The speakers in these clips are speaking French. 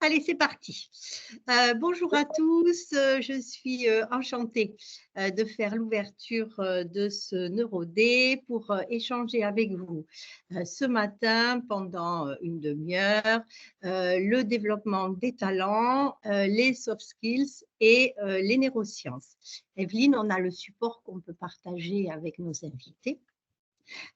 Allez, c'est parti. Bonjour à tous, je suis enchantée de faire l'ouverture de ce NeuroD pour échanger avec vous ce matin pendant une demi-heure le développement des talents, les soft skills et les neurosciences. Evelyne, on a le support qu'on peut partager avec nos invités.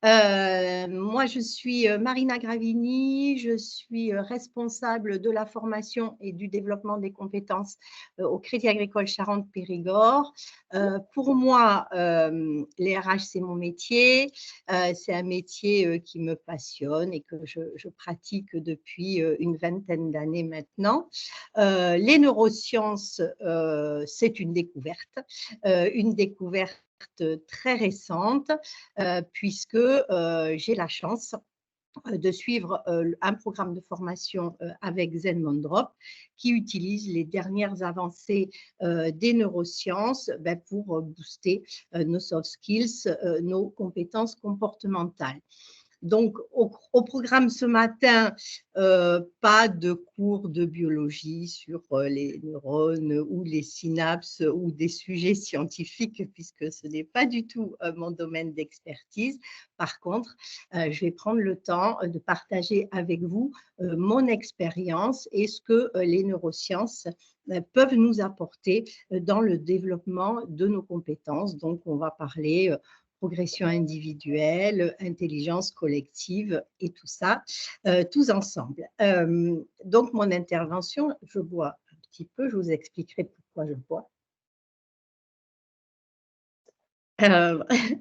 Moi, je suis Marina Gravini, je suis responsable de la formation et du développement des compétences au Crédit Agricole Charente-Périgord. Pour moi, les RH, c'est mon métier. C'est un métier qui me passionne et que je pratique depuis une vingtaine d'années maintenant. Les neurosciences, c'est une découverte très récente, puisque j'ai la chance de suivre un programme de formation avec Zen Mondrop qui utilise les dernières avancées des neurosciences pour booster nos soft skills, nos compétences comportementales. Donc, au programme ce matin, pas de cours de biologie sur les neurones ou les synapses ou des sujets scientifiques, puisque ce n'est pas du tout mon domaine d'expertise. Par contre, je vais prendre le temps de partager avec vous mon expérience et ce que les neurosciences peuvent nous apporter dans le développement de nos compétences. Donc, on va parler progression individuelle, intelligence collective et tout ça, tous ensemble. Donc, mon intervention, je bois un petit peu, je vous expliquerai pourquoi je bois.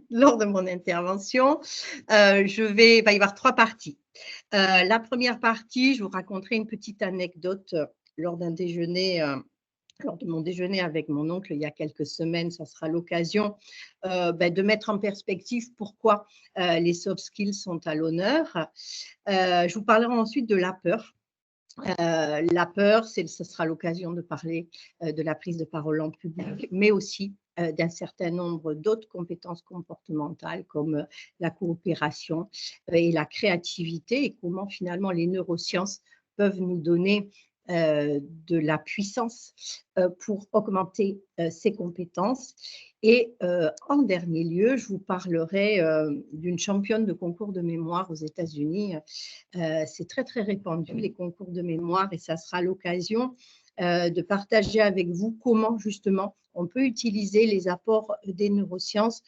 Lors de mon intervention, il va y avoir trois parties. La première partie, je vous raconterai une petite anecdote lors d'un déjeuner. Lors de mon déjeuner avec mon oncle il y a quelques semaines, ça sera l'occasion de mettre en perspective pourquoi les soft skills sont à l'honneur. Je vous parlerai ensuite de la peur. La peur, ce sera l'occasion de parler de la prise de parole en public, mais aussi d'un certain nombre d'autres compétences comportementales comme la coopération et la créativité et comment finalement les neurosciences peuvent nous donner de la puissance pour augmenter ces compétences. Et en dernier lieu, je vous parlerai d'une championne de concours de mémoire aux États-Unis. C'est très, très répandu, les concours de mémoire, et ça sera l'occasion de partager avec vous comment justement on peut utiliser les apports des neurosciences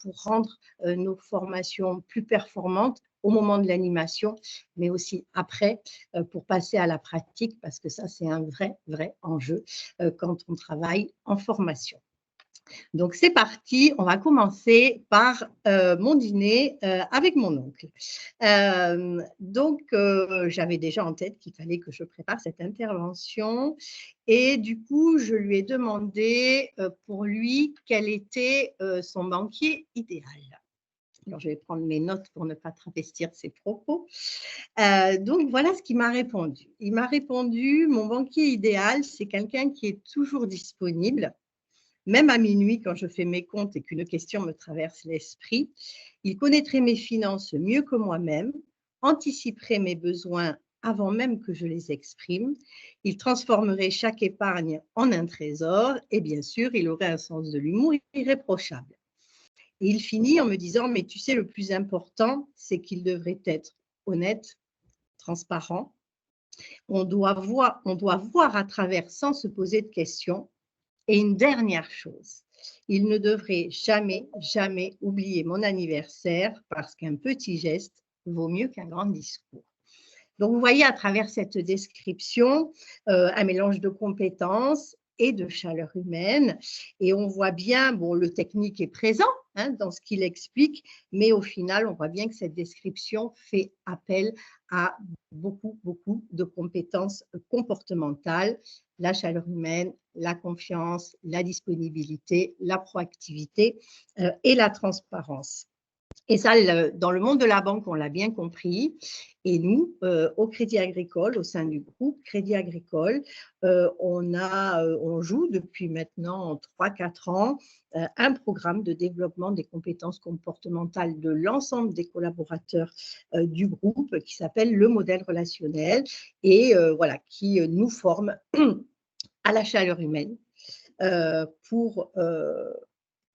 pour rendre nos formations plus performantes au moment de l'animation, mais aussi après pour passer à la pratique, parce que ça, c'est un vrai, vrai enjeu quand on travaille en formation. Donc, c'est parti, on va commencer par mon dîner avec mon oncle. J'avais déjà en tête qu'il fallait que je prépare cette intervention et du coup, je lui ai demandé pour lui quel était son banquier idéal. Alors, je vais prendre mes notes pour ne pas travestir ses propos. Donc, voilà ce qu'il m'a répondu. Il m'a répondu, mon banquier idéal, c'est quelqu'un qui est toujours disponible, même à minuit, quand je fais mes comptes et qu'une question me traverse l'esprit. Il connaîtrait mes finances mieux que moi-même, anticiperait mes besoins avant même que je les exprime. Il transformerait chaque épargne en un trésor et bien sûr, il aurait un sens de l'humour irréprochable. Et il finit en me disant, mais tu sais, le plus important, c'est qu'il devrait être honnête, transparent. On doit voir à travers sans se poser de questions. Et une dernière chose, il ne devrait jamais, jamais oublier mon anniversaire parce qu'un petit geste vaut mieux qu'un grand discours. Donc, vous voyez à travers cette description un mélange de compétences et de chaleur humaine. Et on voit bien, bon, le technique est présent dans ce qu'il explique, mais au final, on voit bien que cette description fait appel à beaucoup, beaucoup de compétences comportementales, la chaleur humaine, la confiance, la disponibilité, la proactivité et la transparence. Et ça, dans le monde de la banque, on l'a bien compris. Et nous, au Crédit Agricole, au sein du groupe Crédit Agricole, on joue depuis maintenant 3-4 ans un programme de développement des compétences comportementales de l'ensemble des collaborateurs du groupe qui s'appelle le modèle relationnel et voilà, qui nous forme à la chaleur humaine pour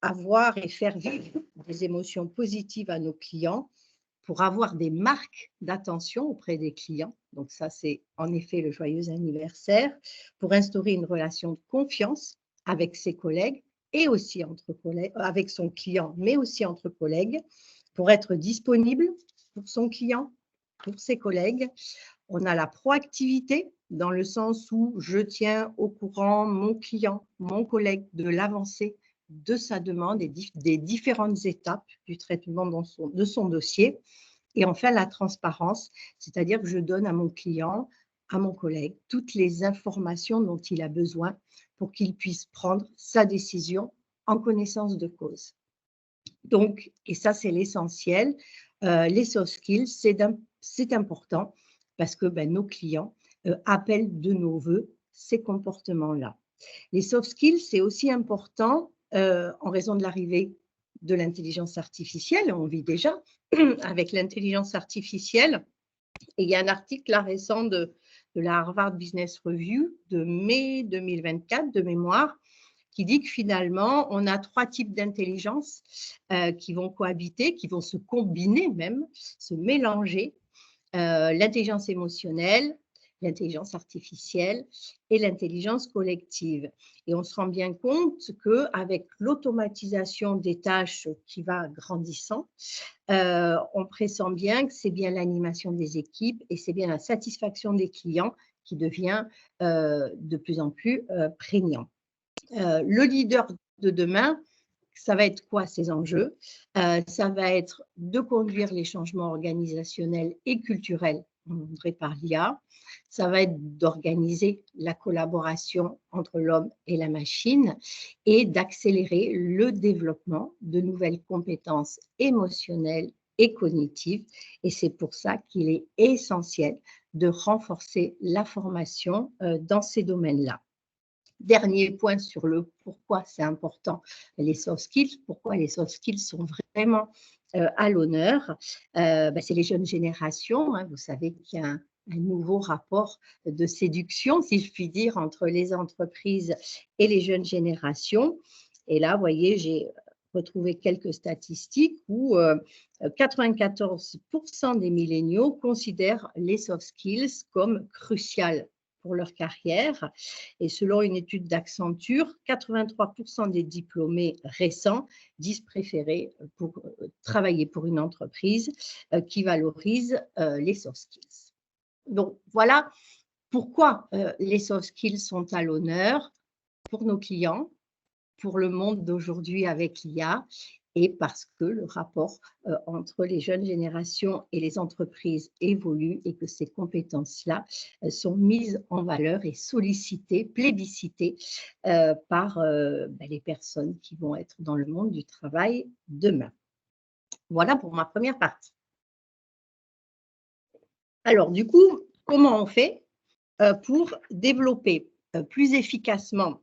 avoir et faire vivre des émotions positives à nos clients, pour avoir des marques d'attention auprès des clients. Donc ça, c'est en effet le joyeux anniversaire, pour instaurer une relation de confiance avec ses collègues et aussi entre collègues, avec son client, mais aussi entre collègues, pour être disponible pour son client, pour ses collègues. On a la proactivité dans le sens où je tiens au courant mon client, mon collègue de l'avancée de sa demande et des différentes étapes du traitement de son dossier. Et enfin, la transparence, c'est-à-dire que je donne à mon client, à mon collègue, toutes les informations dont il a besoin pour qu'il puisse prendre sa décision en connaissance de cause. Donc, et ça, c'est l'essentiel, les soft skills, c'est important parce que nos clients appellent de nos voeux ces comportements-là. Les soft skills, c'est aussi important en raison de l'arrivée de l'intelligence artificielle. On vit déjà avec l'intelligence artificielle. Et il y a un article là, récent de la Harvard Business Review de mai 2024 de mémoire qui dit que finalement, on a 3 types d'intelligence qui vont cohabiter, qui vont se combiner même, se mélanger. L'intelligence émotionnelle, l'intelligence artificielle et l'intelligence collective. Et on se rend bien compte qu'avec l'automatisation des tâches qui va grandissant, on pressent bien que c'est bien l'animation des équipes et c'est bien la satisfaction des clients qui devient de plus en plus prégnant. Le leader de demain, ça va être quoi ces enjeux? Ça va être de conduire les changements organisationnels et culturels engendrés par l'IA. Ça va être d'organiser la collaboration entre l'homme et la machine et d'accélérer le développement de nouvelles compétences émotionnelles et cognitives. Et c'est pour ça qu'il est essentiel de renforcer la formation dans ces domaines-là. Dernier point sur le pourquoi c'est important, les soft skills, pourquoi les soft skills sont vraiment à l'honneur. C'est les jeunes générations, hein, vous savez qu'il y a un nouveau rapport de séduction, si je puis dire, entre les entreprises et les jeunes générations. Et là, vous voyez, j'ai retrouvé quelques statistiques où 94% des milléniaux considèrent les soft skills comme cruciales pour leur carrière. Et selon une étude d'Accenture, 83% des diplômés récents disent préférer pour travailler pour une entreprise qui valorise les soft skills. Donc voilà pourquoi les soft skills sont à l'honneur pour nos clients, pour le monde d'aujourd'hui avec l'IA et parce que le rapport entre les jeunes générations et les entreprises évolue et que ces compétences-là sont mises en valeur et sollicitées, plébiscitées par les personnes qui vont être dans le monde du travail demain. Voilà pour ma première partie. Alors du coup, comment on fait pour développer plus efficacement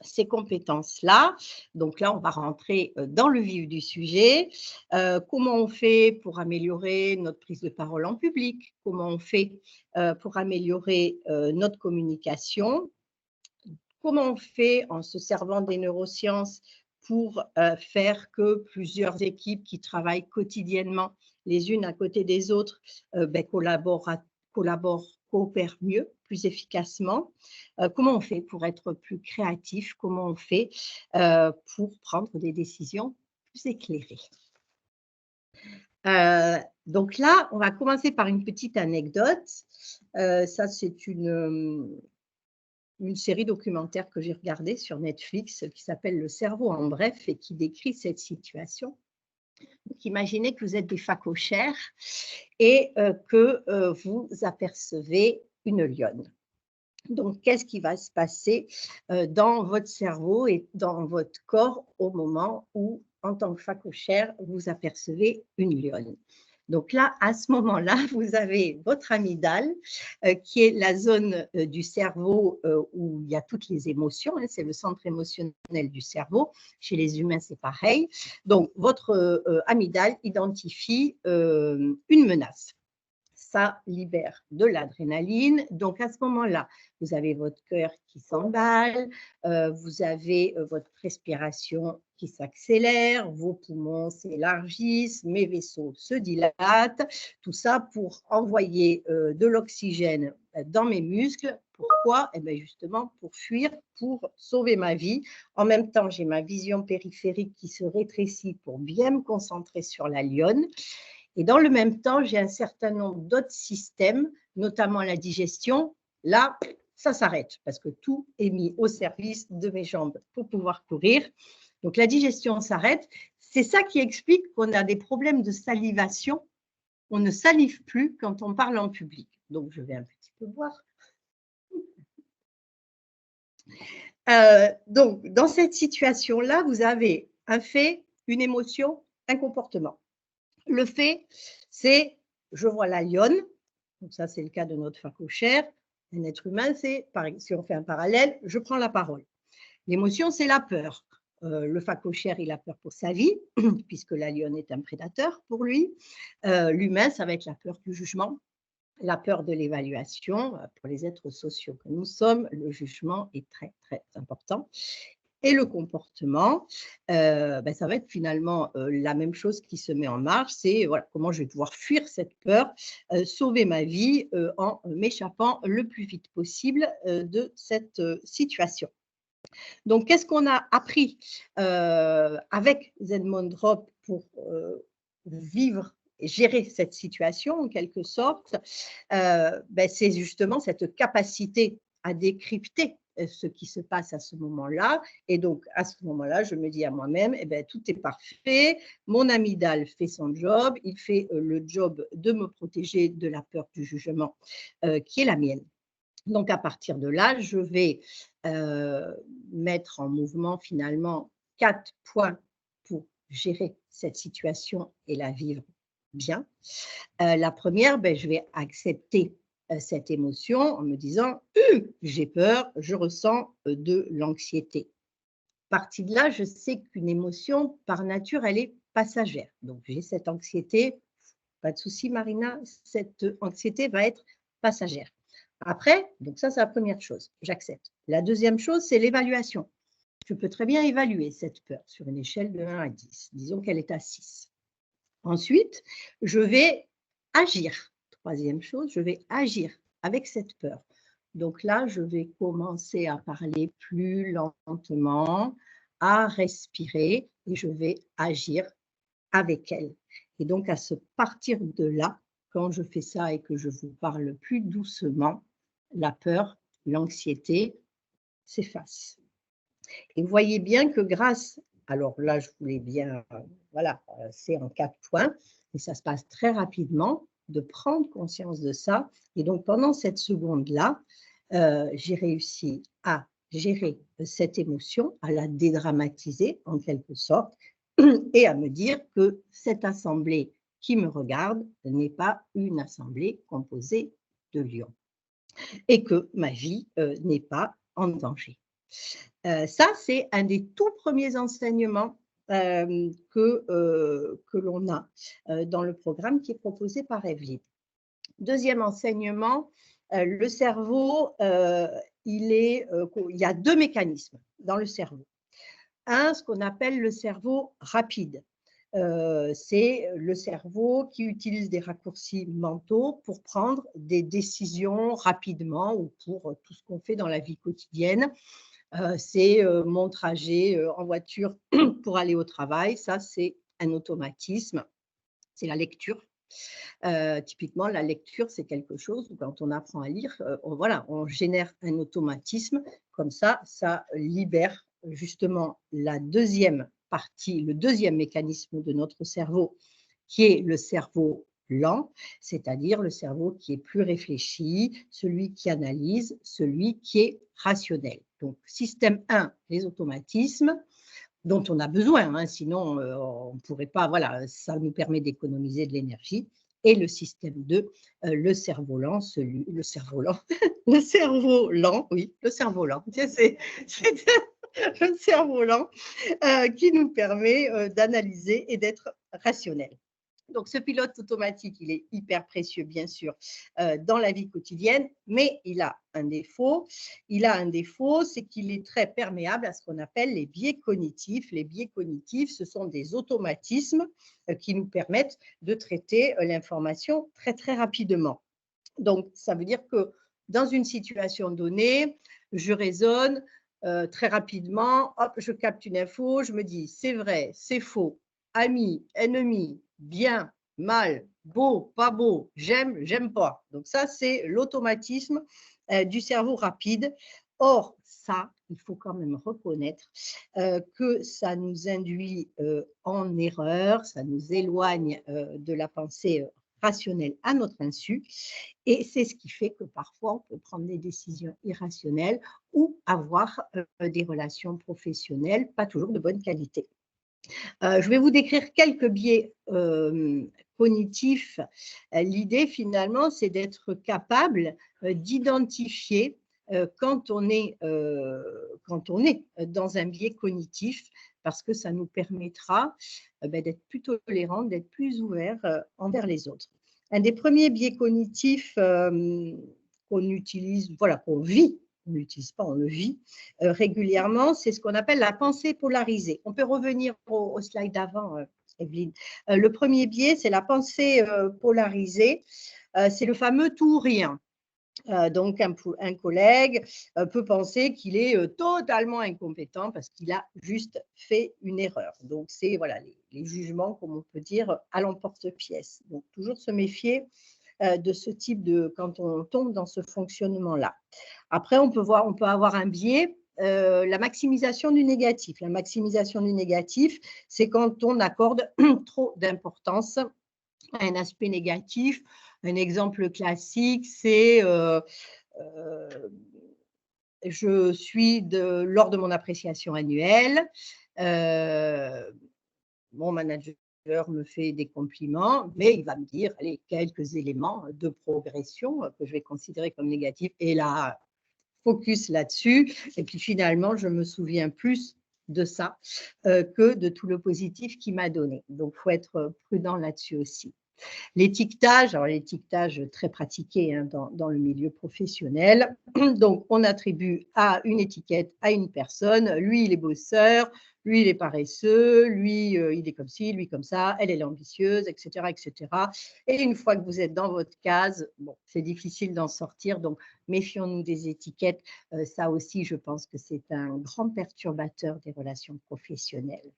ces compétences-là? Donc là, on va rentrer dans le vif du sujet. Comment on fait pour améliorer notre prise de parole en public? Comment on fait pour améliorer notre communication? Comment on fait en se servant des neurosciences pour faire que plusieurs équipes qui travaillent quotidiennement les unes à côté des autres coopèrent mieux, plus efficacement? Comment on fait pour être plus créatif? Comment on fait pour prendre des décisions plus éclairées? Donc là, on va commencer par une petite anecdote. Ça, c'est une série documentaire que j'ai regardée sur Netflix qui s'appelle Le cerveau en bref et qui décrit cette situation. Donc, imaginez que vous êtes des phacochères et que vous apercevez une lionne. Donc, qu'est-ce qui va se passer dans votre cerveau et dans votre corps au moment où en tant que phacochère, vous apercevez une lionne. Donc là, à ce moment-là, vous avez votre amygdale, qui est la zone du cerveau où il y a toutes les émotions, hein, c'est le centre émotionnel du cerveau. Chez les humains, c'est pareil. Donc, votre amygdale identifie une menace. Ça libère de l'adrénaline. Donc, à ce moment-là, vous avez votre cœur qui s'emballe, vous avez votre respiration qui s'accélère, vos poumons s'élargissent, mes vaisseaux se dilatent. Tout ça pour envoyer de l'oxygène dans mes muscles. Pourquoi? Eh bien, justement, pour fuir, pour sauver ma vie. En même temps, j'ai ma vision périphérique qui se rétrécit pour bien me concentrer sur la lionne. Et dans le même temps, j'ai un certain nombre d'autres systèmes, notamment la digestion. Là, ça s'arrête parce que tout est mis au service de mes jambes pour pouvoir courir. Donc, la digestion s'arrête. C'est ça qui explique qu'on a des problèmes de salivation. On ne salive plus quand on parle en public. Donc, je vais un petit peu boire. Donc, dans cette situation-là, vous avez un fait, une émotion, un comportement. Le fait, c'est je vois la lionne, donc ça c'est le cas de notre phacochère. Un être humain, c'est, si on fait un parallèle, je prends la parole. L'émotion, c'est la peur. Le phacochère, il a peur pour sa vie, puisque la lionne est un prédateur pour lui. L'humain, ça va être la peur du jugement, la peur de l'évaluation. Pour les êtres sociaux que nous sommes, le jugement est très, très important. Et le comportement, ça va être finalement la même chose qui se met en marche, c'est voilà, comment je vais pouvoir fuir cette peur, sauver ma vie en m'échappant le plus vite possible de cette situation. Donc, qu'est-ce qu'on a appris avec Zen Drop pour vivre et gérer cette situation en quelque sorte? C'est justement cette capacité à décrypter ce qui se passe à ce moment-là. Et donc, à ce moment-là, je me dis à moi-même, tout est parfait, mon amygdale fait son job, il fait le job de me protéger de la peur du jugement qui est la mienne. Donc, à partir de là, je vais mettre en mouvement finalement 4 points pour gérer cette situation et la vivre bien. La première, je vais accepter cette émotion en me disant j'ai peur, je ressens de l'anxiété. Partie de là, je sais qu'une émotion, par nature, elle est passagère. Donc, j'ai cette anxiété, pas de souci, Marina, cette anxiété va être passagère. Après, donc ça, c'est la première chose, j'accepte. La deuxième chose, c'est l'évaluation. Je peux très bien évaluer cette peur sur une échelle de 1 à 10. Disons qu'elle est à 6. Ensuite, je vais agir. Troisième chose, je vais agir avec cette peur. Donc là, je vais commencer à parler plus lentement, à respirer et je vais agir avec elle. Et donc, à ce partir de là, quand je fais ça et que je vous parle plus doucement, la peur, l'anxiété s'effacent. Et vous voyez bien que grâce, alors là, je voulais bien, voilà, c'est en 4 points, et ça se passe très rapidement, de prendre conscience de ça. Et donc, pendant cette seconde-là, j'ai réussi à gérer cette émotion, à la dédramatiser en quelque sorte, et à me dire que cette assemblée qui me regarde n'est pas une assemblée composée de lions et que ma vie n'est pas en danger. Ça, c'est un des tout premiers enseignements que l'on a dans le programme qui est proposé par Evelyne. Deuxième enseignement, le cerveau, il y a 2 mécanismes dans le cerveau. Un, ce qu'on appelle le cerveau rapide. C'est le cerveau qui utilise des raccourcis mentaux pour prendre des décisions rapidement ou pour tout ce qu'on fait dans la vie quotidienne. C'est mon trajet en voiture pour aller au travail. Ça, c'est un automatisme. C'est la lecture. Typiquement, la lecture, c'est quelque chose où quand on apprend à lire, on génère un automatisme. Comme ça libère justement la deuxième partie, le deuxième mécanisme de notre cerveau, qui est le cerveau lent, c'est-à-dire le cerveau qui est plus réfléchi, celui qui analyse, celui qui est rationnel. Donc, système 1, les automatismes. dont on a besoin, hein, sinon on ne pourrait pas, voilà, ça nous permet d'économiser de l'énergie. Et le système 2, le cerf-volant, le cerf-volant, le cerf-volant, oui, le cerf-volant, tiens, c'est le cerf-volant qui nous permet d'analyser et d'être rationnel. Donc, ce pilote automatique, il est hyper précieux, bien sûr, dans la vie quotidienne, mais il a un défaut. Il a un défaut, c'est qu'il est très perméable à ce qu'on appelle les biais cognitifs. Les biais cognitifs, ce sont des automatismes qui nous permettent de traiter l'information très, très rapidement. Donc, ça veut dire que dans une situation donnée, je raisonne très rapidement, hop, je capte une info, je me dis c'est vrai, c'est faux, ami, ennemi, bien, mal, beau, pas beau, j'aime, j'aime pas. Donc ça, c'est l'automatisme du cerveau rapide. Or, ça, il faut quand même reconnaître que ça nous induit en erreur, ça nous éloigne de la pensée rationnelle à notre insu. Et c'est ce qui fait que parfois, on peut prendre des décisions irrationnelles ou avoir des relations professionnelles pas toujours de bonne qualité. Je vais vous décrire quelques biais cognitifs. L'idée, finalement, c'est d'être capable d'identifier quand on est dans un biais cognitif, parce que ça nous permettra d'être plus tolérant, d'être plus ouvert envers les autres. Un des premiers biais cognitifs qu'on utilise, voilà, qu'on vit, on ne l'utilise pas, on le vit régulièrement, c'est ce qu'on appelle la pensée polarisée. On peut revenir au slide d'avant, Evelyne. Le premier biais, c'est la pensée polarisée. C'est le fameux tout ou rien. Donc, un collègue peut penser qu'il est totalement incompétent parce qu'il a juste fait une erreur. Donc, c'est voilà, les jugements, comme on peut dire, à l'emporte-pièce. Donc, toujours se méfier de ce type de, quand on tombe dans ce fonctionnement-là. Après, on peut avoir un biais, la maximisation du négatif. La maximisation du négatif, c'est quand on accorde trop d'importance à un aspect négatif. Un exemple classique, c'est je suis lors de mon appréciation annuelle, mon manager me fait des compliments, mais il va me dire allez, quelques éléments de progression que je vais considérer comme négatifs. Et là, focus là-dessus. Et puis finalement, je me souviens plus de ça que de tout le positif qu'il m'a donné. Donc, il faut être prudent là-dessus aussi. L'étiquetage, alors l'étiquetage très pratiqué hein, dans le milieu professionnel. Donc, on attribue à une étiquette à une personne. Lui, il est bosseur. Lui, il est paresseux. Lui, il est comme ci, lui comme ça. Elle est ambitieuse, etc., etc. Et une fois que vous êtes dans votre case, bon, c'est difficile d'en sortir. Donc, méfions-nous des étiquettes. Ça aussi, je pense que c'est un grand perturbateur des relations professionnelles.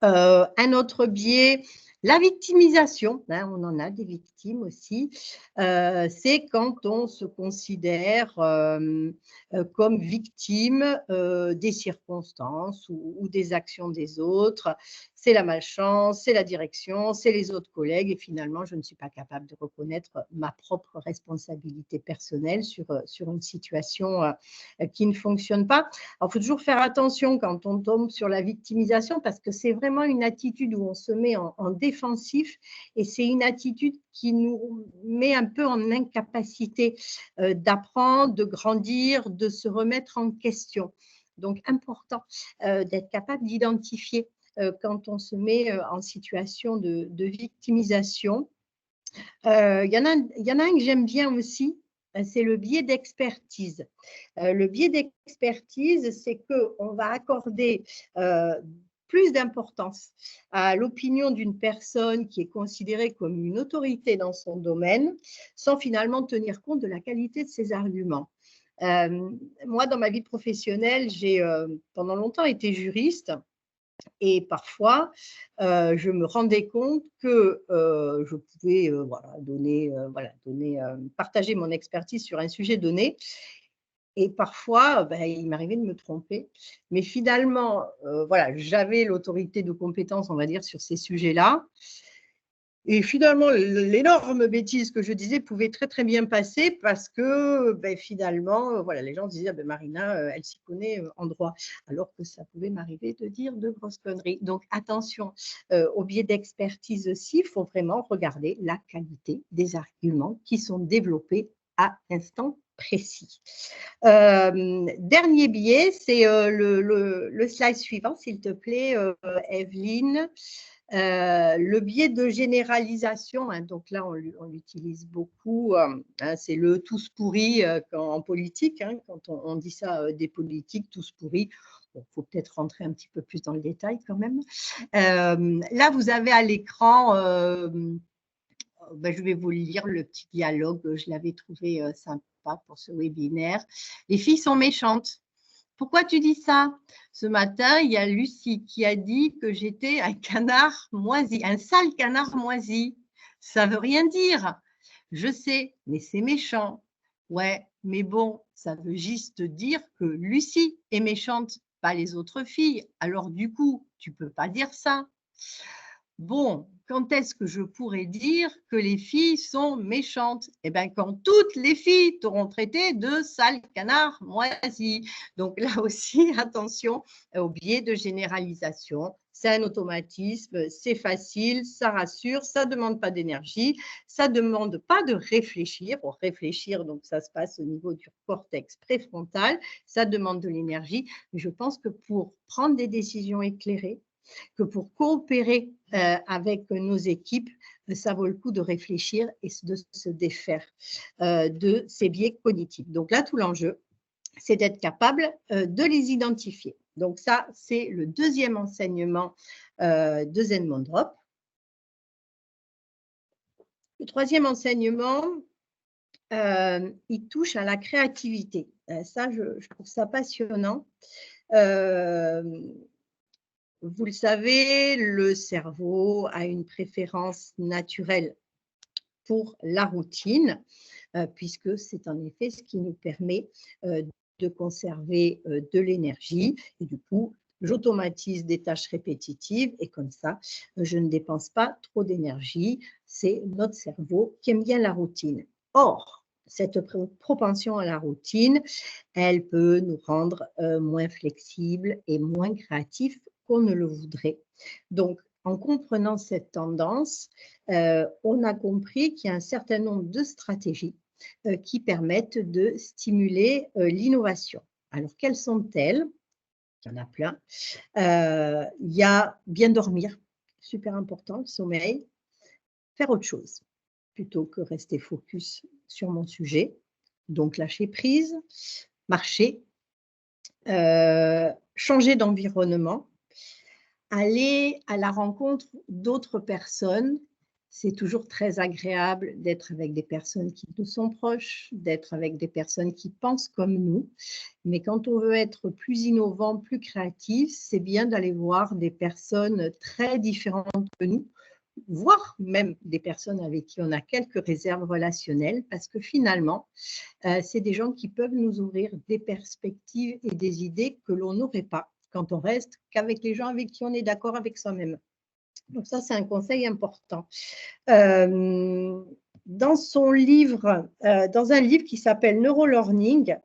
Un autre biais, la victimisation, hein, on en a des victimes aussi, c'est quand on se considère comme victime des circonstances ou des actions des autres. C'est la malchance, c'est la direction, c'est les autres collègues et finalement, je ne suis pas capable de reconnaître ma propre responsabilité personnelle sur une situation qui ne fonctionne pas. Alors, il faut toujours faire attention quand on tombe sur la victimisation parce que c'est vraiment une attitude où on se met en défensif et c'est une attitude qui nous met un peu en incapacité d'apprendre, de grandir, de se remettre en question. Donc, important d'être capable d'identifier quand on se met en situation de victimisation. Il y en a un que j'aime bien aussi, c'est le biais d'expertise. Le biais d'expertise, c'est qu'on va accorder plus d'importance à l'opinion d'une personne qui est considérée comme une autorité dans son domaine, sans finalement tenir compte de la qualité de ses arguments. Moi, dans ma vie professionnelle, j'ai pendant longtemps été juriste. Et parfois, je me rendais compte que je pouvais partager mon expertise sur un sujet donné. Et parfois, il m'arrivait de me tromper. Mais finalement, j'avais l'autorité de compétence, on va dire, sur ces sujets-là. Et finalement, l'énorme bêtise que je disais pouvait très très bien passer parce que finalement, voilà, les gens disaient, ah, Marina, elle s'y connaît en droit, alors que ça pouvait m'arriver de dire de grosses conneries. Donc attention, au biais d'expertise aussi, il faut vraiment regarder la qualité des arguments qui sont développés à l'instant précis. Dernier biais, c'est le slide suivant, s'il te plaît, Evelyne. Le biais de généralisation, hein, donc là on l'utilise beaucoup, hein, c'est le tous pourris en politique, hein, quand on dit ça des politiques, tous pourris. Il faut peut-être rentrer un petit peu plus dans le détail quand même. Là, vous avez à l'écran, je vais vous lire le petit dialogue, je l'avais trouvé sympa pour ce webinaire. Les filles sont méchantes. Pourquoi tu dis ça? Ce matin, il y a Lucie qui a dit que j'étais un canard moisi, un sale canard moisi. Ça veut rien dire. Je sais, mais c'est méchant. Ouais, mais bon, ça veut juste dire que Lucie est méchante, pas les autres filles. Alors du coup, tu peux pas dire ça. Bon, quand est-ce que je pourrais dire que les filles sont méchantes? Eh bien, quand toutes les filles t'auront traité de sale canard moisi. Donc là aussi, attention au biais de généralisation. C'est un automatisme, c'est facile, ça rassure, ça ne demande pas d'énergie, ça ne demande pas de réfléchir. Pour réfléchir, donc ça se passe au niveau du cortex préfrontal, ça demande de l'énergie. Mais je pense que pour prendre des décisions éclairées, que pour coopérer avec nos équipes, ça vaut le coup de réfléchir et de se défaire de ces biais cognitifs. Donc là, tout l'enjeu, c'est d'être capable de les identifier. Donc ça, c'est le deuxième enseignement de Zen Mondrop. Le troisième enseignement, il touche à la créativité. Ça, je trouve ça passionnant. Vous le savez, le cerveau a une préférence naturelle pour la routine, puisque c'est en effet ce qui nous permet de conserver de l'énergie. Et du coup, j'automatise des tâches répétitives et comme ça, je ne dépense pas trop d'énergie. C'est notre cerveau qui aime bien la routine. Or, cette propension à la routine, elle peut nous rendre moins flexibles et moins créatifs qu'on ne le voudrait. Donc, en comprenant cette tendance, on a compris qu'il y a un certain nombre de stratégies qui permettent de stimuler l'innovation. Alors, quelles sont-elles? Il y en a plein. Il y a bien dormir, super important, le sommeil, faire autre chose plutôt que rester focus sur mon sujet. Donc, lâcher prise, marcher, changer d'environnement, aller à la rencontre d'autres personnes. C'est toujours très agréable d'être avec des personnes qui nous sont proches, d'être avec des personnes qui pensent comme nous. Mais quand on veut être plus innovant, plus créatif, c'est bien d'aller voir des personnes très différentes que nous, voire même des personnes avec qui on a quelques réserves relationnelles, parce que finalement, c'est des gens qui peuvent nous ouvrir des perspectives et des idées que l'on n'aurait pas quand on reste qu'avec les gens avec qui on est d'accord avec soi-même. Donc ça, c'est un conseil important. Dans son livre, dans un livre qui s'appelle Neurolearning,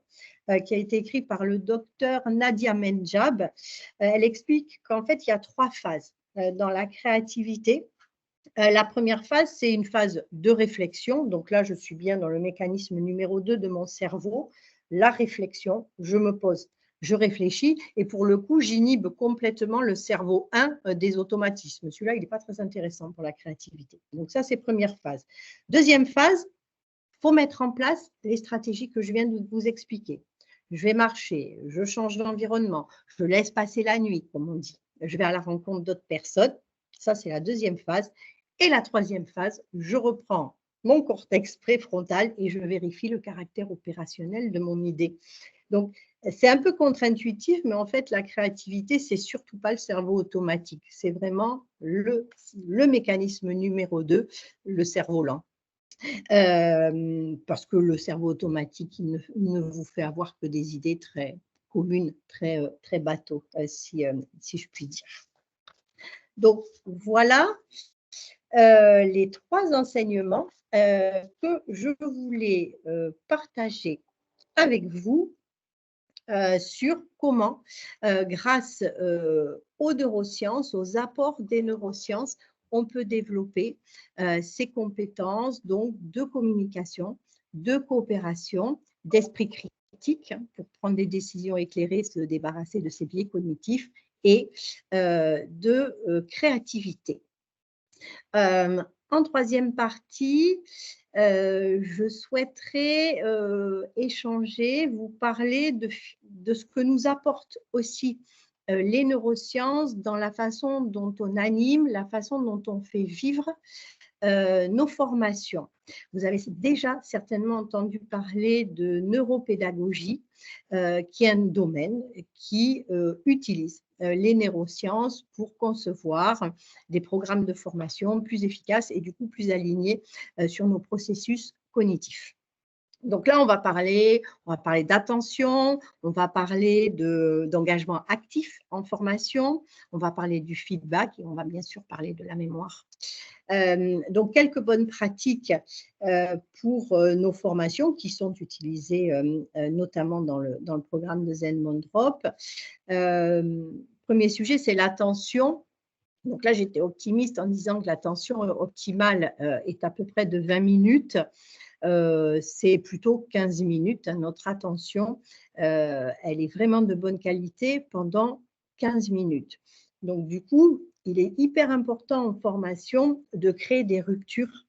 qui a été écrit par le docteur Nadia Menjab, elle explique qu'en fait, il y a 3 phases dans la créativité. La première phase, c'est une phase de réflexion. Donc là, je suis bien dans le mécanisme numéro 2 de mon cerveau. La réflexion, je me pose, je réfléchis et pour le coup, j'inhibe complètement le cerveau 1 des automatismes. Celui-là, il n'est pas très intéressant pour la créativité. Donc ça, c'est première phase. Deuxième phase, il faut mettre en place les stratégies que je viens de vous expliquer. Je vais marcher, je change d'environnement, je laisse passer la nuit, comme on dit. Je vais à la rencontre d'autres personnes. Ça, c'est la deuxième phase. Et la troisième phase, je reprends mon cortex préfrontal et je vérifie le caractère opérationnel de mon idée. Donc, c'est un peu contre-intuitif, mais en fait, la créativité, c'est surtout pas le cerveau automatique. C'est vraiment le mécanisme numéro 2, le cerveau lent. Parce que le cerveau automatique, il ne vous fait avoir que des idées très communes, très bateau, si je puis dire. Donc, voilà. les 3 enseignements que je voulais partager avec vous sur comment, grâce aux neurosciences, aux apports des neurosciences, on peut développer ces compétences donc de communication, de coopération, d'esprit critique, hein, pour prendre des décisions éclairées, se débarrasser de ces biais cognitifs et de créativité. En troisième partie, je souhaiterais échanger, vous parler de ce que nous apportent aussi les neurosciences dans la façon dont on anime, la façon dont on fait vivre nos formations. Vous avez déjà certainement entendu parler de neuropédagogie, qui est un domaine qui utilise les neurosciences pour concevoir des programmes de formation plus efficaces et du coup plus alignés sur nos processus cognitifs. Donc là, on va parler d'attention, on va parler d'engagement actif en formation, on va parler du feedback et on va bien sûr parler de la mémoire. Donc, quelques bonnes pratiques pour nos formations qui sont utilisées notamment dans le programme de Zen Mondrop. Premier sujet, c'est l'attention. Donc là, j'étais optimiste en disant que l'attention optimale est à peu près de 20 minutes. C'est plutôt 15 minutes. Hein. Notre attention, elle est vraiment de bonne qualité pendant 15 minutes. Donc, du coup, il est hyper important en formation de créer des ruptures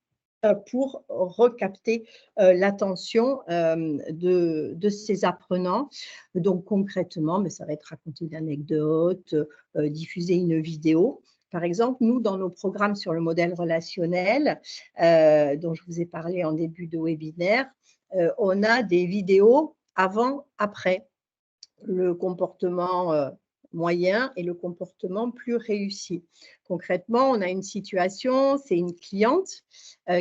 pour recapter l'attention de ces apprenants. Donc, concrètement, mais ça va être raconter une anecdote, diffuser une vidéo. Par exemple, nous, dans nos programmes sur le modèle relationnel, dont je vous ai parlé en début de webinaire, on a des vidéos avant, après, le comportement moyen et le comportement plus réussi. Concrètement, on a une situation, c'est une cliente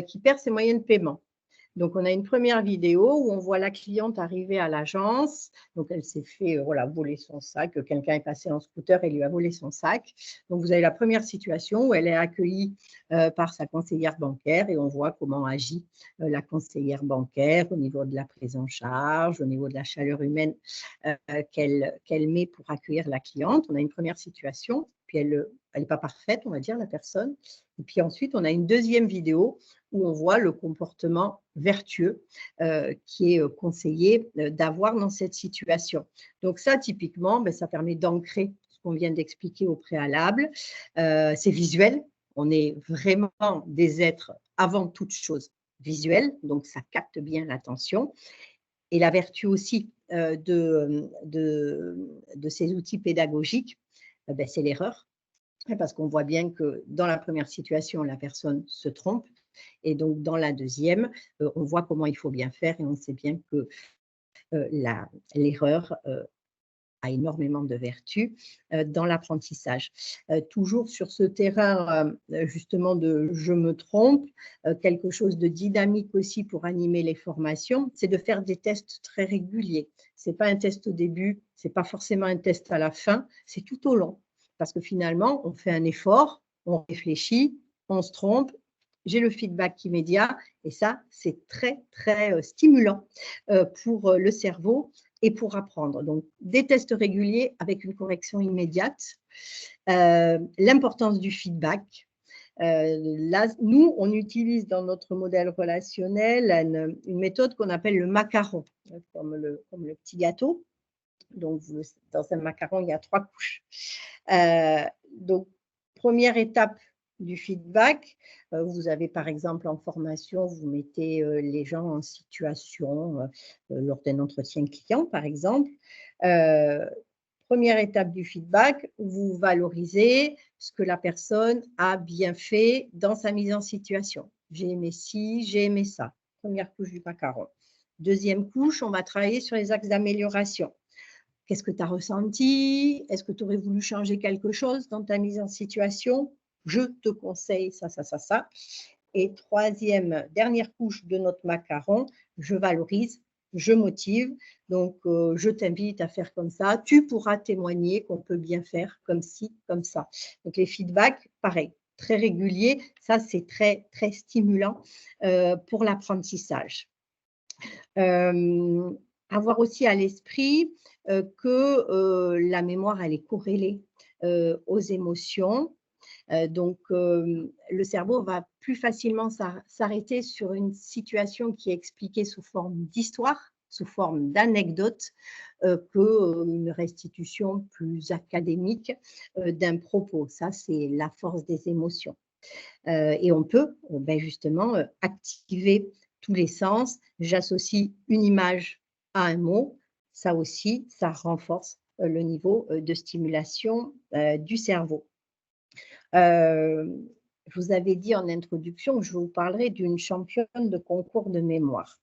qui perd ses moyens de paiement. Donc, on a une première vidéo où on voit la cliente arriver à l'agence. Donc, elle s'est fait voler son sac. Quelqu'un est passé en scooter et lui a volé son sac. Donc, vous avez la première situation où elle est accueillie par sa conseillère bancaire et on voit comment agit la conseillère bancaire au niveau de la prise en charge, au niveau de la chaleur humaine qu'elle met pour accueillir la cliente. On a une première situation, puis elle n'est pas parfaite, on va dire, la personne. Et puis ensuite, on a une deuxième vidéo où on voit le comportement vertueux qui est conseillé d'avoir dans cette situation. Donc ça, typiquement, ça permet d'ancrer ce qu'on vient d'expliquer au préalable. C'est visuel. On est vraiment des êtres, avant toute chose, visuels. Donc, ça capte bien l'attention. Et la vertu aussi de ces outils pédagogiques, c'est l'erreur. Parce qu'on voit bien que dans la première situation, la personne se trompe. Et donc, dans la deuxième, on voit comment il faut bien faire et on sait bien que l'erreur a énormément de vertus dans l'apprentissage. Toujours sur ce terrain, justement, de « je me trompe », quelque chose de dynamique aussi pour animer les formations, c'est de faire des tests très réguliers. Ce n'est pas un test au début, ce n'est pas forcément un test à la fin, c'est tout au long. Parce que finalement, on fait un effort, on réfléchit, on se trompe, j'ai le feedback immédiat et ça, c'est très, très stimulant pour le cerveau et pour apprendre. Donc, des tests réguliers avec une correction immédiate. L'importance du feedback. Là, nous, on utilise dans notre modèle relationnel une méthode qu'on appelle le macaron, comme le petit gâteau. Donc, dans un macaron, il y a 3 couches. Donc, première étape du feedback, vous avez par exemple en formation, vous mettez les gens en situation lors d'un entretien client, par exemple. Première étape du feedback, vous valorisez ce que la personne a bien fait dans sa mise en situation. J'ai aimé ci, j'ai aimé ça. Première couche du macaron. Deuxième couche, on va travailler sur les axes d'amélioration. Qu'est-ce que tu as ressenti? Est-ce que tu aurais voulu changer quelque chose dans ta mise en situation? Je te conseille ça, ça, ça, ça. Et troisième, dernière couche de notre macaron, je valorise, je motive. Donc, je t'invite à faire comme ça. Tu pourras témoigner qu'on peut bien faire comme ci, comme ça. Donc, les feedbacks, pareil, très régulier. Ça, c'est très, très stimulant pour l'apprentissage. Avoir aussi à l'esprit que la mémoire, elle est corrélée aux émotions. Donc, le cerveau va plus facilement s'arrêter sur une situation qui est expliquée sous forme d'histoire, sous forme d'anecdote, qu'une restitution plus académique d'un propos. Ça, c'est la force des émotions. Et on peut justement activer tous les sens. J'associe une image à un mot. Ça aussi, ça renforce le niveau de stimulation du cerveau. Je vous avais dit en introduction que je vous parlerai d'une championne de concours de mémoire.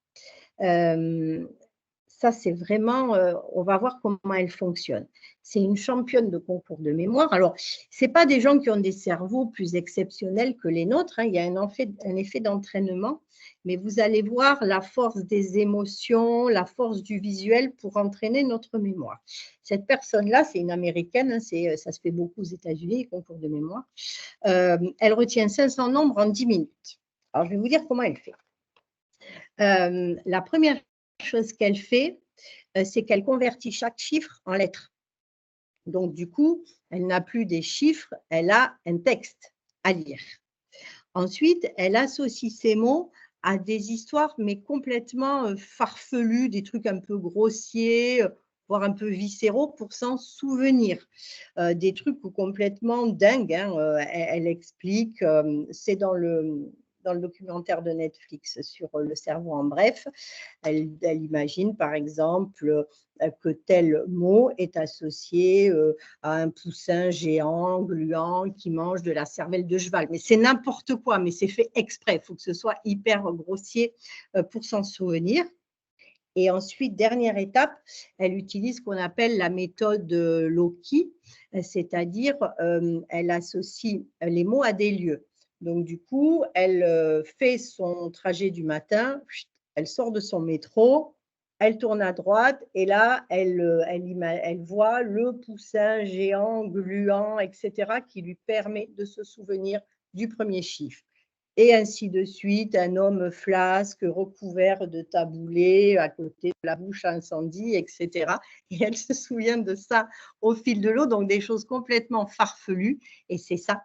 Ça, c'est vraiment, on va voir comment elle fonctionne. C'est une championne de concours de mémoire. Alors, ce n'est pas des gens qui ont des cerveaux plus exceptionnels que les nôtres, hein. Il y a un effet d'entraînement, mais vous allez voir la force des émotions, la force du visuel pour entraîner notre mémoire. Cette personne-là, c'est une Américaine, hein, ça se fait beaucoup aux États-Unis, les concours de mémoire. Elle retient 500 nombres en 10 minutes. Alors, je vais vous dire comment elle fait. La première chose qu'elle fait, c'est qu'elle convertit chaque chiffre en lettres. Donc, du coup, elle n'a plus des chiffres, elle a un texte à lire. Ensuite, elle associe ces mots à des histoires, mais complètement farfelues, des trucs un peu grossiers, voire un peu viscéraux, pour s'en souvenir. Des trucs complètement dingues, hein. Elle explique, c'est dans le documentaire de Netflix sur le cerveau en bref. Elle imagine par exemple que tel mot est associé à un poussin géant, gluant, qui mange de la cervelle de cheval. Mais c'est n'importe quoi, mais c'est fait exprès. Il faut que ce soit hyper grossier pour s'en souvenir. Et ensuite, dernière étape, elle utilise ce qu'on appelle la méthode Loki, c'est-à-dire elle associe les mots à des lieux. Donc, du coup, elle fait son trajet du matin, elle sort de son métro, elle tourne à droite et là, elle voit le poussin géant, gluant, etc., qui lui permet de se souvenir du premier chiffre. Et ainsi de suite, un homme flasque recouvert de taboulé à côté de la bouche incendie, etc. Et elle se souvient de ça au fil de l'eau, donc des choses complètement farfelues. Et c'est ça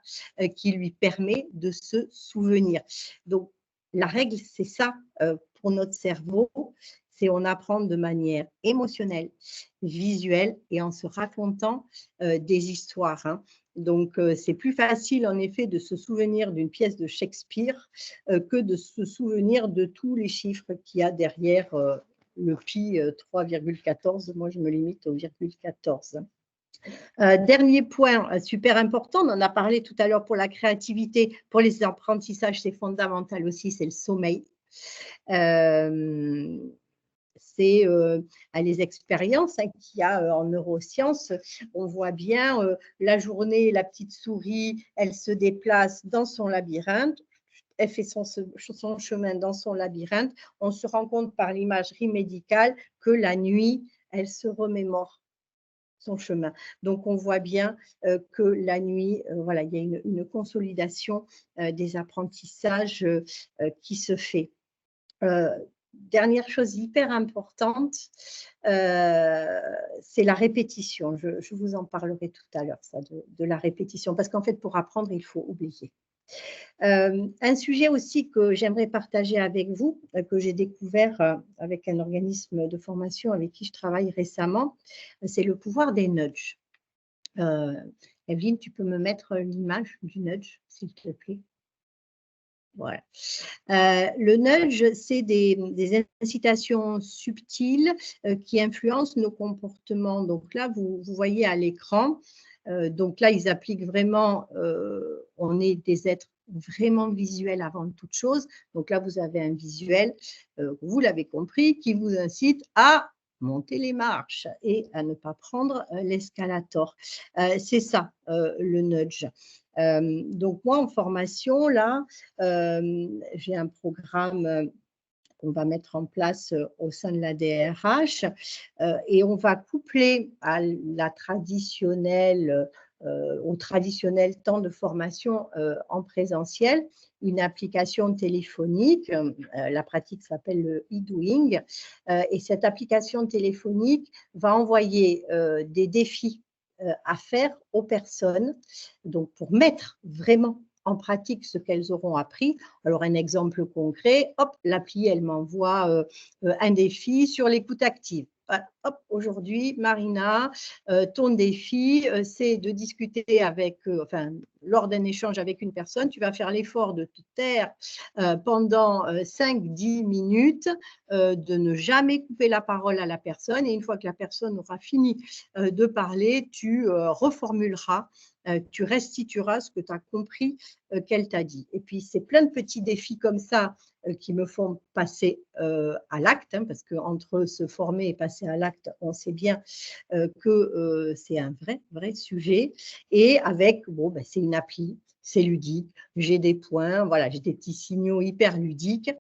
qui lui permet de se souvenir. Donc, la règle, c'est ça pour notre cerveau, c'est on apprend de manière émotionnelle, visuelle et en se racontant des histoires, hein. Donc, c'est plus facile en effet de se souvenir d'une pièce de Shakespeare que de se souvenir de tous les chiffres qu'il y a derrière le pi 3,14. Moi, je me limite au virgule 14. Dernier point super important, on en a parlé tout à l'heure pour la créativité, pour les apprentissages, c'est fondamental aussi, c'est le sommeil. C'est les expériences qu'il y a en neurosciences. On voit bien la journée, la petite souris, elle se déplace dans son labyrinthe, elle fait son chemin dans son labyrinthe. On se rend compte par l'imagerie médicale que la nuit, elle se remémore son chemin. Donc, on voit bien que la nuit, voilà, il y a une consolidation des apprentissages qui se fait. Dernière chose hyper importante, c'est la répétition. Je vous en parlerai tout à l'heure, ça, de la répétition, parce qu'en fait, pour apprendre, il faut oublier. Un sujet aussi que j'aimerais partager avec vous, que j'ai découvert avec un organisme de formation avec qui je travaille récemment, c'est le pouvoir des nudges. Evelyne, tu peux me mettre l'image du nudge, s'il te plaît? Voilà. Le nudge, c'est des incitations subtiles qui influencent nos comportements. Donc là, vous voyez à l'écran, donc là, ils appliquent vraiment, on est des êtres vraiment visuels avant toute chose. Donc là, vous avez un visuel, vous l'avez compris, qui vous incite à monter les marches et à ne pas prendre l'escalator. C'est ça, le nudge. Donc moi, en formation, là, j'ai un programme qu'on va mettre en place au sein de la DRH et on va coupler à la traditionnelle au traditionnel temps de formation en présentiel, une application téléphonique. La pratique s'appelle le e-doing. Et cette application téléphonique va envoyer des défis à faire aux personnes, donc pour mettre vraiment en pratique ce qu'elles auront appris. Alors, un exemple concret, hop, l'appli, elle m'envoie un défi sur l'écoute active. Hop, aujourd'hui, Marina, ton défi, c'est de discuter avec, enfin, lors d'un échange avec une personne, tu vas faire l'effort de te taire pendant 5-10 minutes, de ne jamais couper la parole à la personne. Et une fois que la personne aura fini de parler, tu reformuleras, tu restitueras ce que tu as compris qu'elle t'a dit. Et puis, c'est plein de petits défis comme ça qui me font passer à l'acte, hein, parce qu'entre se former et passer à l'acte, on sait bien que c'est un vrai sujet. Et avec, bon, ben, c'est une appli, c'est ludique, j'ai des points, voilà, j'ai des petits signaux hyper ludiques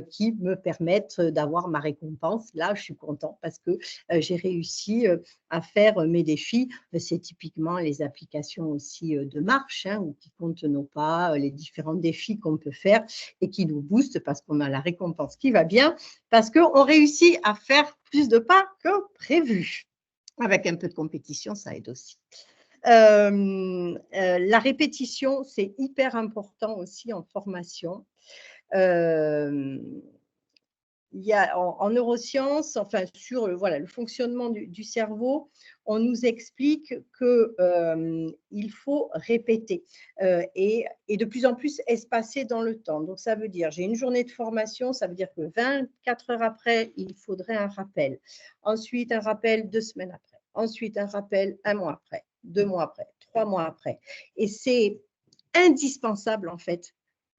qui me permettent d'avoir ma récompense. Là, je suis contente parce que j'ai réussi à faire mes défis. C'est typiquement les applications aussi de marche, hein, ou qui comptent nos pas, les différents défis qu'on peut faire et qui nous boostent parce qu'on a la récompense qui va bien, parce qu'on réussit à faire plus de pas que prévu. Avec un peu de compétition, ça aide aussi. La répétition, c'est hyper important aussi en formation. Il y a en neurosciences, enfin sur voilà, le fonctionnement du cerveau, on nous explique qu'il faut répéter et de plus en plus espacer dans le temps. Donc ça veut dire, j'ai une journée de formation, ça veut dire que 24 heures après, il faudrait un rappel. Ensuite, un rappel 2 semaines après. Ensuite, un rappel 1 mois après, 2 mois après, 3 mois après. Et c'est indispensable en fait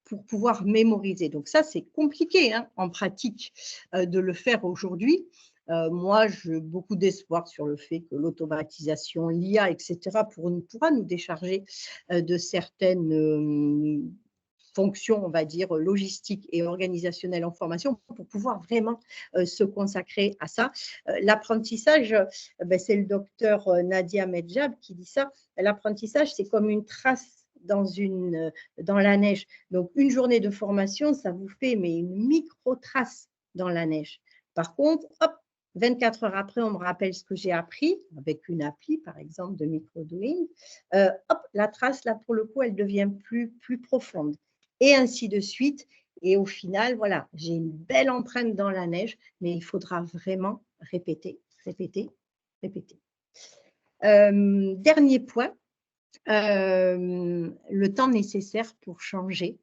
pour pouvoir mémoriser. Donc ça, c'est compliqué hein, en pratique de le faire aujourd'hui. Moi, j'ai beaucoup d'espoir sur le fait que l'automatisation, l'IA, etc., pourra nous décharger de certaines fonctions, on va dire, logistiques et organisationnelles en formation pour pouvoir vraiment se consacrer à ça. L'apprentissage, ben, c'est le docteur Nadia Medjab qui dit ça, l'apprentissage, c'est comme une trace dans la neige. Donc, une journée de formation, ça vous fait mais une micro-trace dans la neige. Par contre, hop, 24 heures après, on me rappelle ce que j'ai appris avec une appli, par exemple, de micro-doing. Hop, la trace, là, pour le coup, elle devient plus profonde. Et ainsi de suite. Et au final, voilà, j'ai une belle empreinte dans la neige, mais il faudra vraiment répéter, répéter, répéter. Dernier point, le temps nécessaire pour changer.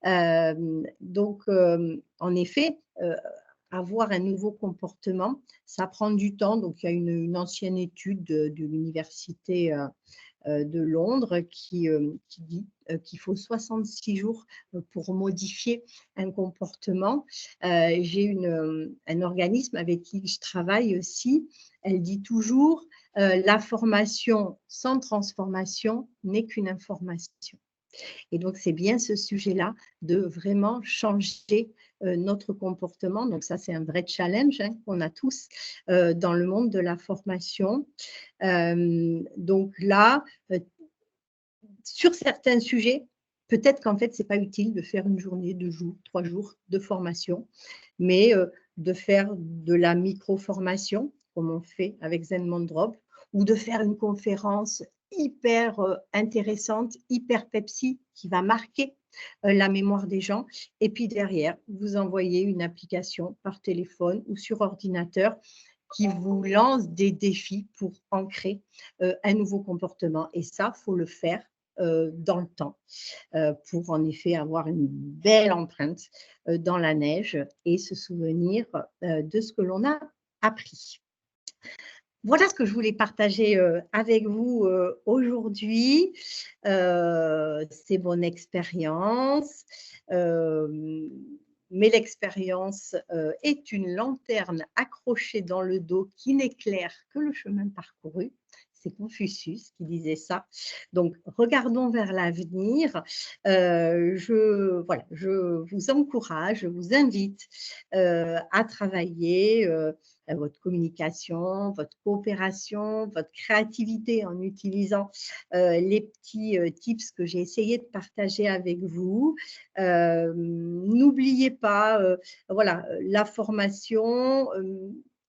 Donc, en effet, avoir un nouveau comportement, ça prend du temps. Donc, il y a une ancienne étude de l'université de Londres qui dit qu'il faut 66 jours pour modifier un comportement. J'ai un organisme avec qui je travaille aussi. Elle dit toujours la formation sans transformation n'est qu'une information. Et donc, c'est bien ce sujet-là de vraiment changer notre comportement. Donc, ça, c'est un vrai challenge hein, qu'on a tous dans le monde de la formation. Donc là, sur certains sujets, peut-être qu'en fait, ce n'est pas utile de faire une journée, 2 jours, 3 jours de formation, mais de faire de la micro-formation, comme on fait avec Zen Drop, ou de faire une conférence hyper intéressante, hyper Pepsi, qui va marquer la mémoire des gens. Et puis derrière, vous envoyez une application par téléphone ou sur ordinateur qui vous lance des défis pour ancrer un nouveau comportement. Et ça, il faut le faire dans le temps pour en effet avoir une belle empreinte dans la neige et se souvenir de ce que l'on a appris. Voilà ce que je voulais partager avec vous aujourd'hui. C'est mon expérience. Mais l'expérience est une lanterne accrochée dans le dos qui n'éclaire que le chemin parcouru. C'est Confucius qui disait ça. Donc, regardons vers l'avenir. Je vous encourage, je vous invite à travailler votre communication, votre coopération, votre créativité en utilisant les petits tips que j'ai essayé de partager avec vous. N'oubliez pas, voilà, la formation.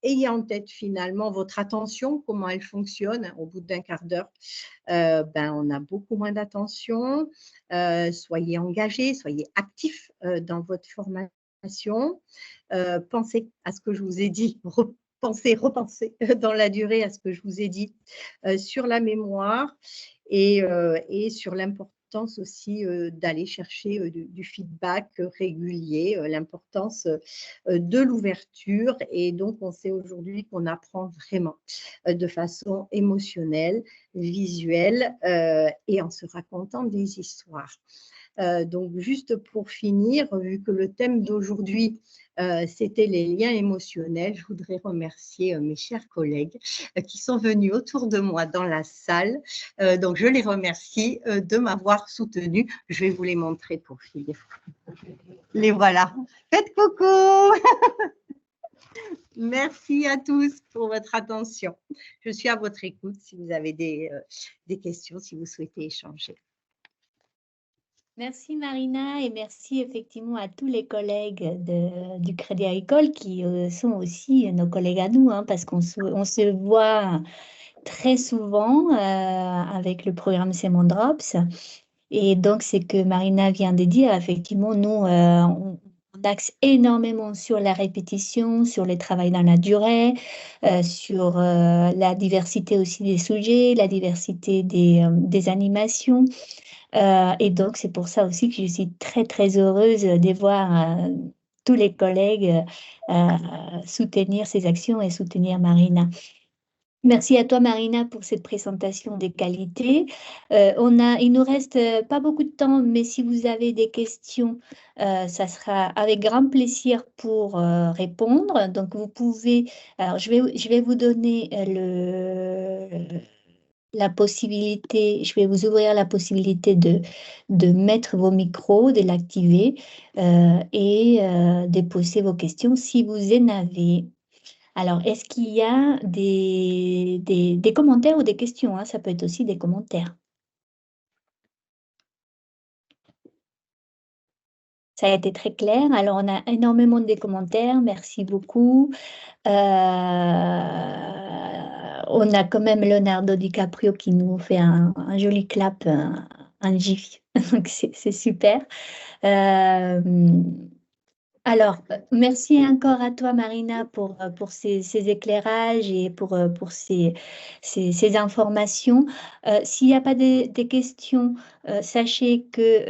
Ayez en tête finalement votre attention, comment elle fonctionne au bout d'un quart d'heure. On a beaucoup moins d'attention. Soyez engagés, soyez actifs dans votre formation. Pensez à ce que je vous ai dit, repensez dans la durée à ce que je vous ai dit sur la mémoire et sur l'importance aussi d'aller chercher du feedback régulier, l'importance de l'ouverture. Et donc, on sait aujourd'hui qu'on apprend vraiment de façon émotionnelle, visuelle et en se racontant des histoires. Donc, juste pour finir, vu que le thème d'aujourd'hui, c'était les liens émotionnels, je voudrais remercier mes chers collègues qui sont venus autour de moi dans la salle. Donc, je les remercie de m'avoir soutenue. Je vais vous les montrer pour finir. Les voilà. Faites coucou. Merci à tous pour votre attention. Je suis à votre écoute si vous avez des questions, si vous souhaitez échanger. Merci Marina et merci effectivement à tous les collègues du Crédit Agricole qui sont aussi nos collègues à nous, hein, parce qu'on se voit très souvent avec le programme C'est Mon Drops. Et donc, c'est que Marina vient de dire, effectivement, nous, on axe énormément sur la répétition, sur le travail dans la durée, sur la diversité aussi des sujets, la diversité des animations. Et donc, c'est pour ça aussi que je suis très, très heureuse de voir tous les collègues soutenir ces actions et soutenir Marina. Merci à toi, Marina, pour cette présentation des qualités. Il nous reste pas beaucoup de temps, mais si vous avez des questions, ça sera avec grand plaisir pour répondre. Donc, vous pouvez... Alors, je vais vous donner la possibilité, je vais vous ouvrir la possibilité de mettre vos micros, de l'activer et de poser vos questions si vous en avez. Alors, est-ce qu'il y a des commentaires ou des questions, hein? Ça peut être aussi des commentaires. Ça a été très clair. Alors, on a énormément de commentaires. Merci beaucoup. On a quand même Leonardo DiCaprio qui nous fait un joli clap, un gif. Donc, c'est super. Alors, merci encore à toi, Marina, pour ces éclairages et pour ces informations. S'il n'y a pas de questions, sachez que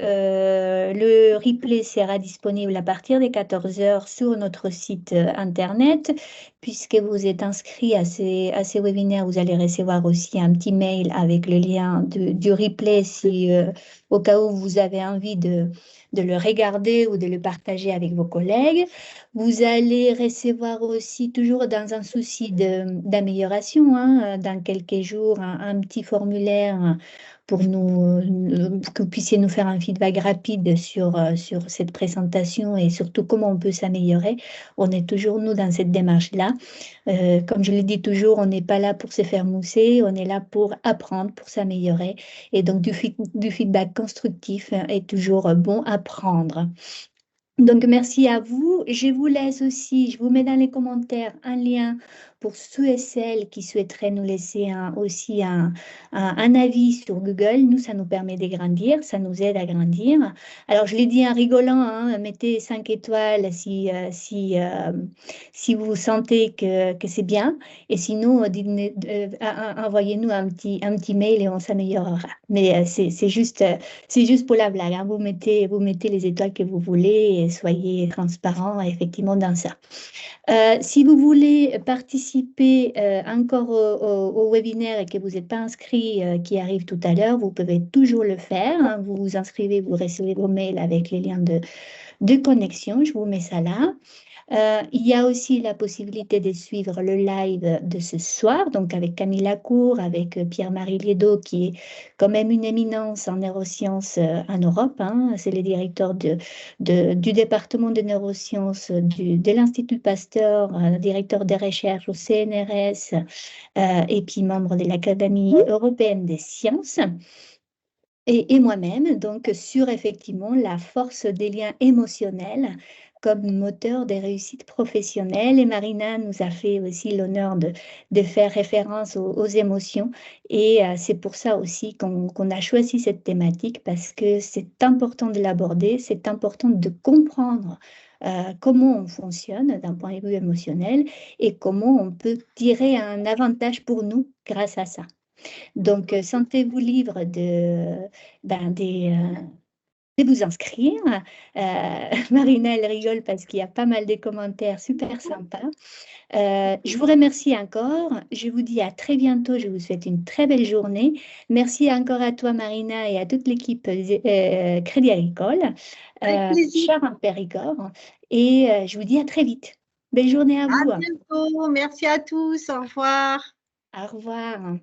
le replay sera disponible à partir des 14 h sur notre site Internet. Puisque vous êtes inscrit à ces webinaires, vous allez recevoir aussi un petit mail avec le lien du replay si, au cas où vous avez envie de le regarder ou de le partager avec vos collègues. Vous allez recevoir aussi, toujours dans un souci d'amélioration, hein, dans quelques jours, un petit formulaire pour que vous puissiez nous faire un feedback rapide sur cette présentation et surtout comment on peut s'améliorer. On est toujours, nous, dans cette démarche-là. Comme je le dis toujours, on n'est pas là pour se faire mousser, on est là pour apprendre, pour s'améliorer. Et donc, du feedback constructif est toujours bon à prendre. Donc, merci à vous. Je vous laisse aussi, je vous mets dans les commentaires un lien pour ceux et celles qui souhaiteraient nous laisser aussi un avis sur Google. Nous, ça nous permet de grandir, ça nous aide à grandir. Alors, je l'ai dit en rigolant, hein, mettez 5 étoiles si vous sentez que c'est bien. Et sinon, envoyez-nous un petit mail et on s'améliorera. Mais c'est juste pour la blague, hein. Vous mettez les étoiles que vous voulez et soyez transparents effectivement dans ça. Si vous voulez participer encore au webinaire et que vous n'êtes pas inscrit, qui arrive tout à l'heure, vous pouvez toujours le faire, hein. Vous vous inscrivez, vous recevez vos mails avec les liens de connexion. Je vous mets ça là. Il y a aussi la possibilité de suivre le live de ce soir, donc avec Camille Lacour, avec Pierre-Marie Liedo, qui est quand même une éminence en neurosciences en Europe, hein. C'est le directeur du département de neurosciences de l'Institut Pasteur, directeur des recherches au CNRS, et puis membre de l'Académie européenne des sciences. Et moi-même, donc, sur effectivement la force des liens émotionnels comme moteur des réussites professionnelles. Et Marina nous a fait aussi l'honneur de faire référence aux émotions. Et c'est pour ça aussi qu'on a choisi cette thématique, parce que c'est important de l'aborder, c'est important de comprendre comment on fonctionne d'un point de vue émotionnel et comment on peut tirer un avantage pour nous grâce à ça. Donc, sentez-vous libre de vous inscrire. Marina, elle rigole parce qu'il y a pas mal de commentaires super sympas. Je vous remercie encore. Je vous dis à très bientôt. Je vous souhaite une très belle journée. Merci encore à toi, Marina, et à toute l'équipe Crédit Agricole, Avec plaisir. Char en Périgord. Et je vous dis à très vite. Belle journée à vous. À bientôt. Merci à tous. Au revoir. Au revoir.